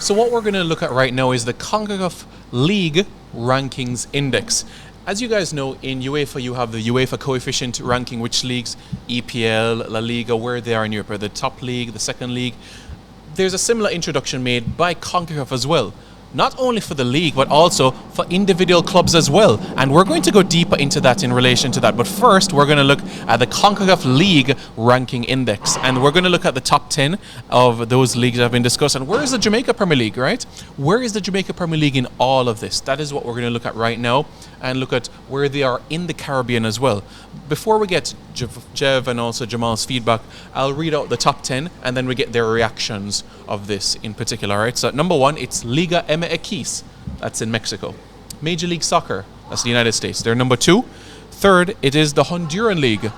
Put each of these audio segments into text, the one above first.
So what we're going to look at right now is the CONCACAF League Rankings Index. As you guys know, in UEFA you have the UEFA coefficient ranking which leagues, EPL, La Liga, where they are in Europe, the top league, the second league. There's a similar introduction made by CONCACAF as well. Not only for the league, but also for individual clubs as well. And we're going to go deeper into that in relation to that. But first, we're going to look at the CONCACAF League Ranking Index. And we're going to look at the top 10 of those leagues that have been discussed. And where is the Jamaica Premier League, right? Where is the Jamaica Premier League in all of this? That is what we're going to look at right now. And look at where they are in the Caribbean as well. Before we get Jev and also Jamal's feedback, I'll read out the top 10 and then we get their reactions of this in particular. Right? So number 1, it's Liga MX, that's in Mexico. Major League Soccer, that's the United States. They're number 2. Third, it is the Honduran League.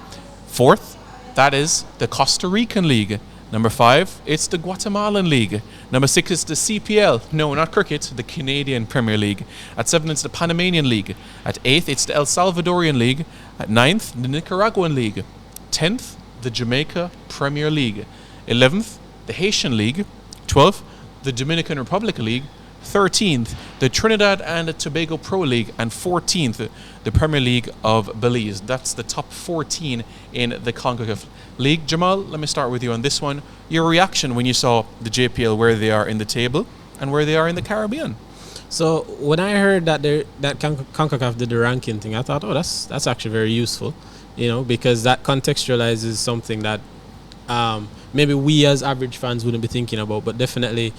Fourth, that is the Costa Rican League. Number 5, it's the Guatemalan League. Number 6 is the CPL. No, not cricket, the Canadian Premier League. At 7, it's the Panamanian League. At 8th, it's the El Salvadorian League. At 9th, the Nicaraguan League. 10th, the Jamaica Premier League. 11th, the Haitian League. 12th, the Dominican Republic League. 13th, the Trinidad and Tobago Pro League, and 14th, the Premier League of Belize. That's the top 14 in the CONCACAF League. Jamal, let me start with you on this one. Your reaction when you saw the JPL, where they are in the table and where they are in the Caribbean. So when I heard that CONCACAF did the ranking thing, I thought, oh, that's actually very useful, because that contextualizes something that maybe we as average fans wouldn't be thinking about, but definitely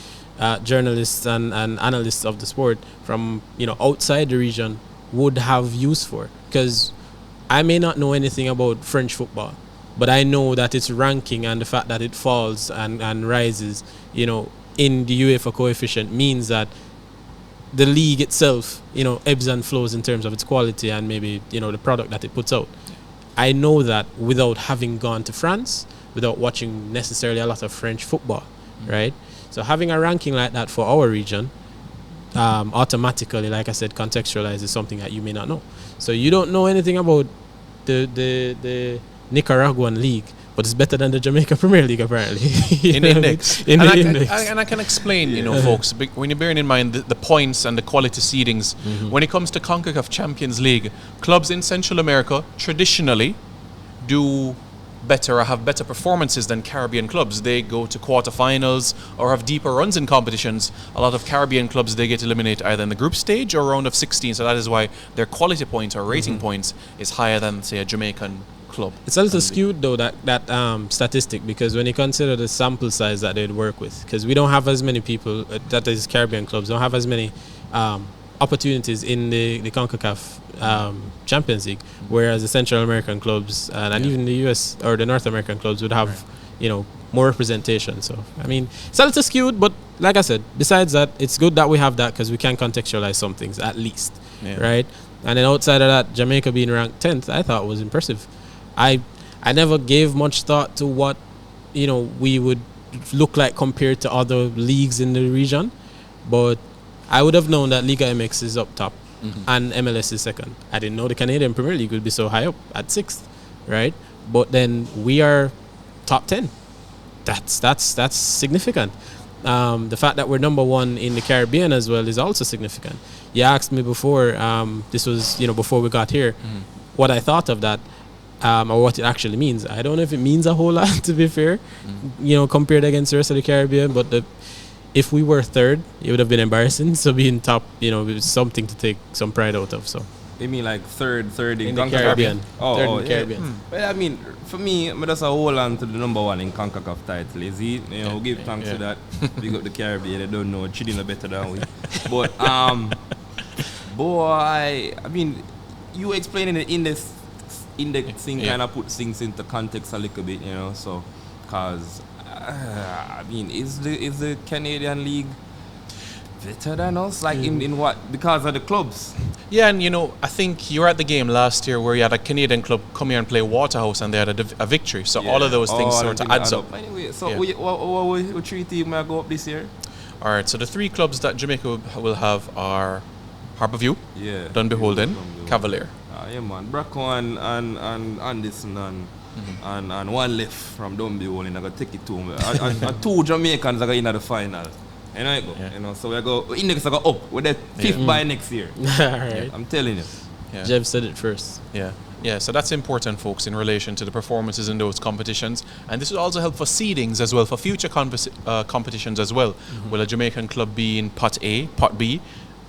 journalists and analysts of the sport from outside the region would have use for. Because I may not know anything about French football, but I know that its ranking and the fact that it falls and rises, in the UEFA coefficient means that the league itself, ebbs and flows in terms of its quality and maybe, the product that it puts out. I know that without having gone to France, without watching necessarily a lot of French football, right? So having a ranking like that for our region automatically, like I said, contextualizes something that you may not know. So you don't know anything about the Nicaraguan League, but it's better than the Jamaica Premier League apparently. In the index. And I can explain, folks, when you're bearing in mind the points and the quality seedings, when it comes to CONCACAF Champions League, clubs in Central America traditionally do better or have better performances than Caribbean clubs. They go to quarterfinals or have deeper runs in competitions. A lot of Caribbean clubs, they get eliminated either in the group stage or round of 16, so that is why their quality points or rating points is higher than, say, a Jamaican club. It's a little skewed though, that statistic, because when you consider the sample size that they'd work with, because we don't have as many people, that is Caribbean clubs, don't have as many opportunities in the CONCACAF Champions League, whereas the Central American clubs and even the US or the North American clubs would have, more representation. So, I mean, it's a little skewed, but like I said, besides that, it's good that we have that because we can contextualize some things at least, right? And then outside of that, Jamaica being ranked 10th, I thought was impressive. I never gave much thought to what, we would look like compared to other leagues in the region, but I would have known that Liga MX is up top and MLS is second. I didn't know the Canadian Premier League would be so high up at 6th, right? But then we are top 10. That's significant. The fact that we're number 1 in the Caribbean as well is also significant. You asked me before, this was, before we got here, what I thought of that, or what it actually means. I don't know if it means a whole lot, to be fair, compared against the rest of the Caribbean, but if we were 3rd, it would have been embarrassing. So being top, it was something to take some pride out of. So you mean like third in the Caribbean? Third in the Caribbean. Well, I mean, for me, I just hold on to the number 1 in CONCACAF title. Is it? Give thanks to that. We got the Caribbean. They don't know cheating are better than we. But boy, I mean, you explaining it in this indexing kind of puts things into context a little bit, So, cause I mean, is the Canadian League better than us? Like in what? Because of the clubs? Yeah, and I think you were at the game last year where you had a Canadian club come here and play Waterhouse and they had a victory. So all of those things sort of adds up. Anyway, so what 3 teams might go up this year? All right, so the 3 clubs that Jamaica will have are Harbourview, Dunbeholden, Cavalier. Yeah, man. Bracco and Anderson and one left from Dunbeholden. I got to take it to him. 2 Jamaicans are in the final. You know, it go. Yeah. You know, so we go index go up. We're the fifth by next year. All right. I'm telling you. Yeah. Jeff said it first. Yeah. Yeah, so that's important, folks, in relation to the performances in those competitions. And this will also help for seedings as well, for future competitions as well. Will a Jamaican club be in Pot A, Pot B,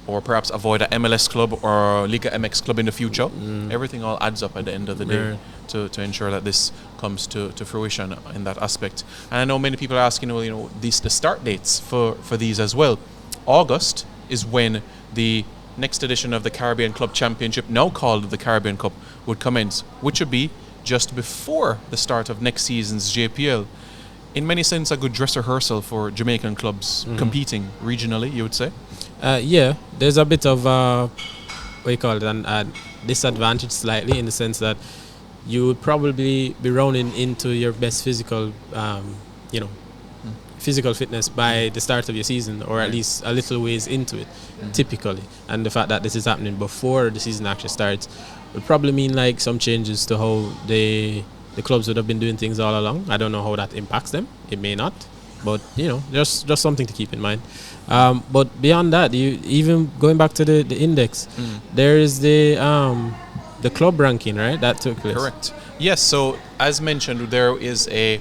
or perhaps avoid a MLS club or Liga MX club in the future? Everything all adds up at the end of the day to ensure that this comes to fruition in that aspect. And I know many people are asking, well, you know, the start dates for these as well. August is when the next edition of the Caribbean Club Championship, now called the Caribbean Cup, would commence, which would be just before the start of next season's JPL. In many sense, a good dress rehearsal for Jamaican clubs competing regionally, you would say? Yeah, there's a bit of what you call it, a disadvantage slightly, in the sense that you would probably be rounding into your best physical, physical fitness by the start of your season, or at least a little ways into it, typically. And the fact that this is happening before the season actually starts would probably mean like some changes to how the clubs would have been doing things all along. I don't know how that impacts them. It may not, but you know, just something to keep in mind. But beyond that, even going back to the index, there is the club ranking, right? That took place. Correct. Yes, so as mentioned, there is a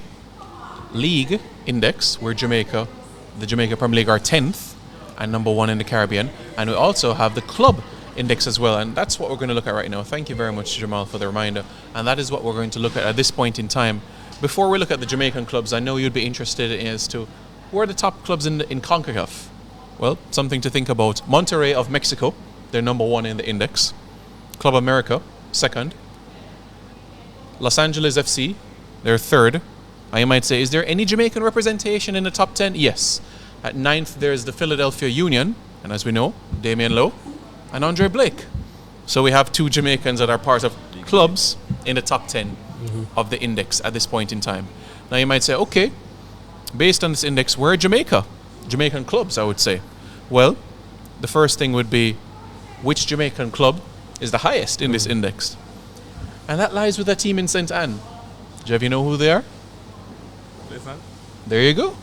league index where the Jamaica Premier League are 10th and number 1 in the Caribbean. And we also have the club index as well. And that's what we're going to look at right now. Thank you very much, Jamal, for the reminder. And that is what we're going to look at this point in time. Before we look at the Jamaican clubs, I know you'd be interested in as to who are the top clubs in CONCACAF. Well, something to think about. Monterrey of Mexico, they're number 1 in the index. Club America, 2nd. Los Angeles FC, they're 3rd. I might say, is there any Jamaican representation in the top 10? Yes. At 9th, there's the Philadelphia Union, and as we know, Damian Lowe and Andre Blake. So we have 2 Jamaicans that are part of clubs in the top 10 of the index at this point in time. Now you might say, okay, based on this index, where are Jamaican clubs, I would say. Well, the first thing would be, which Jamaican club is the highest in this index? And that lies with a team in St. Anne. Jeff, you know who they are? There you go.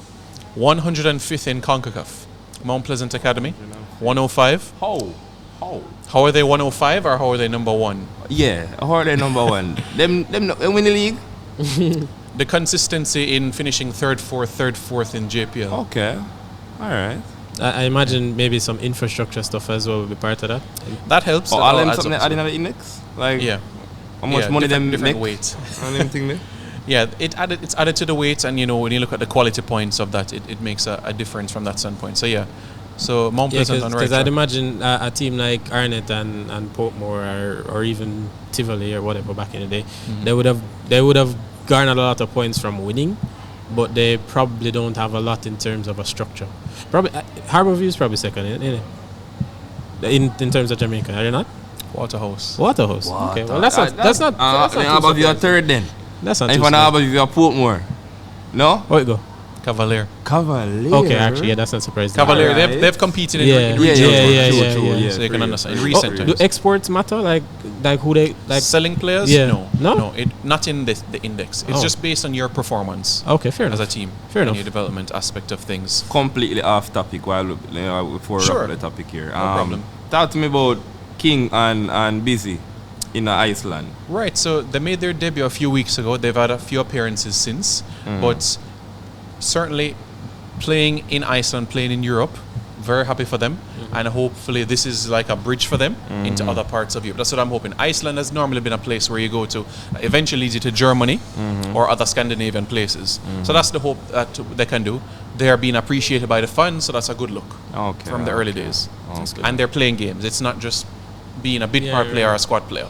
105th in CONCACAF. Mount Pleasant Academy, 105. How are they 105 or how are they number 1? Yeah, how are they number 1? them win the league? The consistency in finishing third, fourth in JPL. Okay. All right. I imagine maybe some infrastructure stuff as well will be part of that. That helps. Oh, That all all them adds something up adding to on the index? Like, yeah. how much money them different make? weights. And them thing there? Yeah, it's added to the weights, and you know, when you look at the quality points of that, it makes a difference from that standpoint. So yeah, so Mount Pleasant on right because I'd track. imagine a team like Arnett and Portmore or even Tivoli or whatever back in the day, they would have garnered a lot of points from winning, but they probably don't have a lot in terms of a structure. Probably Harbourview is probably second, isn't it? In terms of Jamaica, are they not? Waterhouse. Okay, well that's not too Harbourview are 3rd then. That's not And too if an surprising. Harbourview are Portmore. No? Where it go? Cavalier. Okay, actually, yeah, that's not surprising. Cavalier, Alright. they've competed in Yeah. regional Yeah, tournaments. yeah, True, yeah. So you can understand in Oh, recent do times. exports matter? Like who they like? Selling players? Yeah. No. No? Not in the index. It's Oh. just based on your performance Okay, fair as enough. a team. Fair and enough. your development aspect of things. Completely off topic before Sure. wrap the topic here. No problem. Talk to me about King and Busy in Iceland. Right, so they made their debut a few weeks ago. They've had a few appearances since, but certainly playing in Iceland, playing in Europe, very happy for them. And hopefully this is like a bridge for them into other parts of Europe. That's what I'm hoping. Iceland has normally been a place where you go to, eventually leads you to Germany or other Scandinavian places. So that's the hope that they can do. They are being appreciated by the fans, so that's a good look from the early days. Okay. And they're playing games. It's not just being a bit part player or a squad player.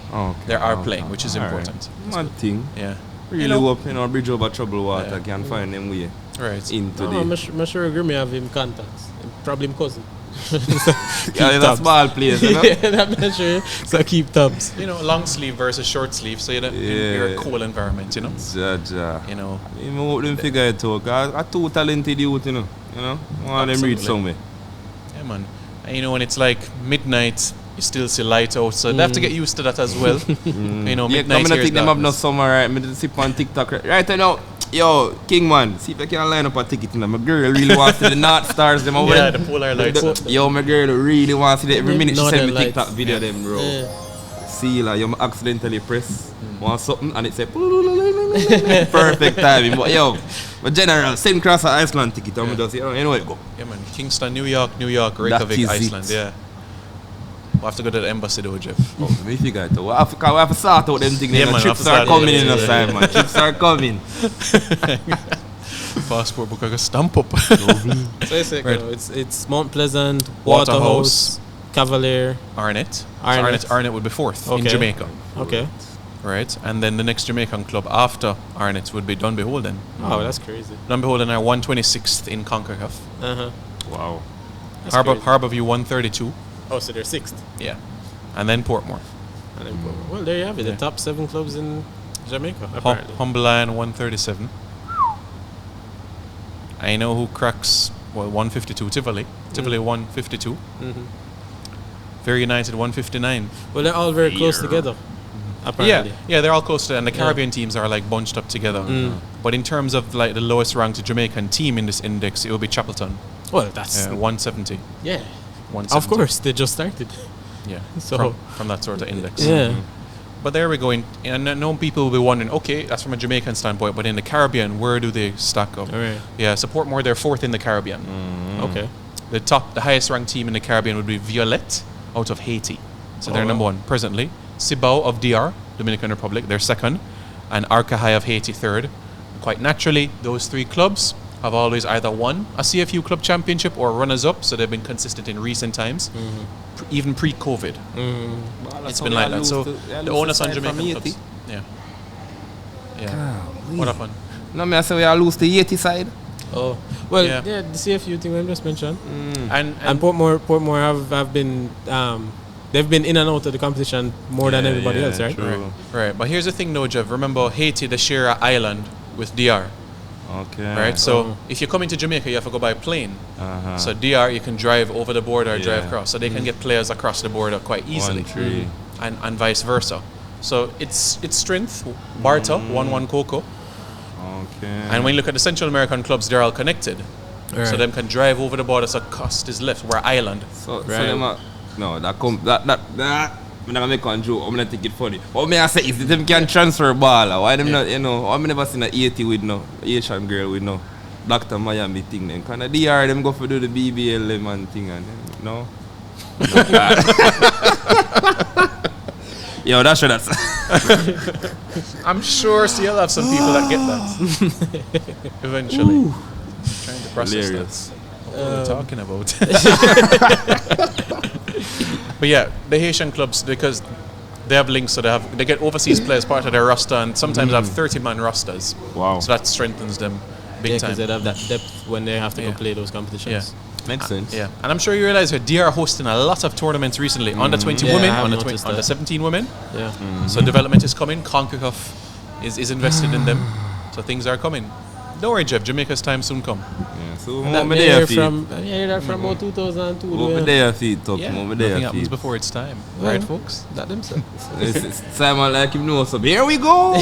They are playing, which is important. Mad thing. Yeah. Really hope, bridge over troubled water can find them way Right. into I'm the... sure agree have him contacts. Probably him cousin. Yeah, that's ball players, you know? Yeah, I'm sure. So keep tabs. You know, long sleeve versus short sleeve, so you're a cool environment, you know. Ja. You know. Even hope them figure it out. A too talented youth, you know. One of them reach Absolutely. somewhere. Yeah, man. And you know, when it's like midnight, you still see light out, so they have to get used to that as well. You know, Yeah, midnight I'm here not is think them have no darkness. summer, right? I'm sip on TikTok right now. Yo, King man, see if I can line up a ticket. You know, my girl really wants to see the North Stars. Them over Yeah, there. the polar lights. Yo, my girl really wants to see that. Every minute she Northern send me lights. TikTok video them, bro. Yeah. See, like, you accidentally press want something and it say perfect timing. But yo, but general, same cross at Iceland ticket. I'm just say, oh, anyway, go. Yeah, man. Kingston, New York, Reykjavik, is Iceland. it. Yeah. We'll have to go to the embassy though, Jeff. Oh, let me figure it out. We have to sort out them things. Yeah, The man, trips we have are to start- coming yeah, in yeah, the time, man. Trips are coming. Passport book, I got stamp up. So it's like, Right. it's Mount Pleasant, Waterhouse, Waterhouse, Cavalier. Arnett. Arnett. So Arnett would be fourth in Okay. Jamaica. Okay. Right? And then the next Jamaican club after Arnett would be Dunbeholden. Oh, that's crazy. Dunbeholden are 126th in CONCACAF. Uh-huh. Wow. That's crazy. Harborview 132. Oh, so they're sixth. Yeah. And then Portmore. And then, well, there you have it. Yeah. The top 7 clubs in Jamaica, Hum- apparently. Humberland 137. I know who cracks 152. Tivoli. Tivoli 152. Mm-hmm. Very United 159. Well, they're all very close together, apparently. Yeah, they're all close to, and the Yeah. Caribbean teams are like bunched up together. But in terms of like the lowest ranked Jamaican team in this index, it will be Chapelton, Well, that's 170. yeah. 170. Of course, they just started. Yeah. So- from that sort of index. Yeah. But there we go. And I know people will be wondering, okay, that's from a Jamaican standpoint, but in the Caribbean, where do they stack up? All right. Yeah, Portmore, they're fourth in the Caribbean. Okay. The highest ranked team in the Caribbean would be Violette out of Haiti. So they're Oh, number wow. one presently. Cibao of DR, Dominican Republic, they're second. And Arcahai of Haiti, third. Quite naturally, those three clubs have always either won a CFU club championship or runners-up, so they've been consistent in recent times, even pre-COVID. It's been like that. So the onus on Jamaican clubs. Yeah. Yeah. What happened? No, me I say we are lose the Yeti side. Oh. Well, Yeah. yeah, the CFU thing I just mentioned. And And Portmore have been they've been in and out of the competition more than everybody else, right? True. right, but here's the thing, though, Jeff. Remember, Haiti, they share an island with DR, Okay. right? So if you come into Jamaica, you have to go by plane. Uh-huh. So DR, you can drive over the border or drive Yeah. across. So they can get players across the border quite easily, 1-3. and vice versa. So it's strength. Barta 1-1 Coco, Okay. and when you look at the Central American clubs, they're all connected. So Right. them can drive over the border. So cost is left. We're island. So Right. them no, that I'm not gonna make one joke. I'm gonna think it funny. What me I say is that them can transfer ball. Why them not? You know, I never seen a 80 with no Asian girl with no Dr. Miami thing. Then kind of DR them go for do the BBL them and thing and no. Yo, that's what that's. I'm sure CL have some people that get that eventually. Trying to process Hilarious. that. What are we talking about? But yeah, the Haitian clubs, because they have links, so they get overseas players part of their roster, and sometimes have 30-man rosters. Wow. So that strengthens them big Yeah, time. because they have that depth when they have to Yeah. go play those competitions. Yeah. Makes sense. Yeah, and I'm sure you realize that DR are hosting a lot of tournaments recently. Under 20 Yeah, women, I have under noticed that. 17 women. Yeah. So development is coming. CONCACAF is invested in them. So things are coming. Don't worry, Jeff. Jamaica's time soon come. Yeah, so And that over may there hear feet. from about 2002. Over there feet talk. Yeah, Over nothing there happens feet. before it's time. Well, Right, folks? That themselves. Simon like him know so here we go.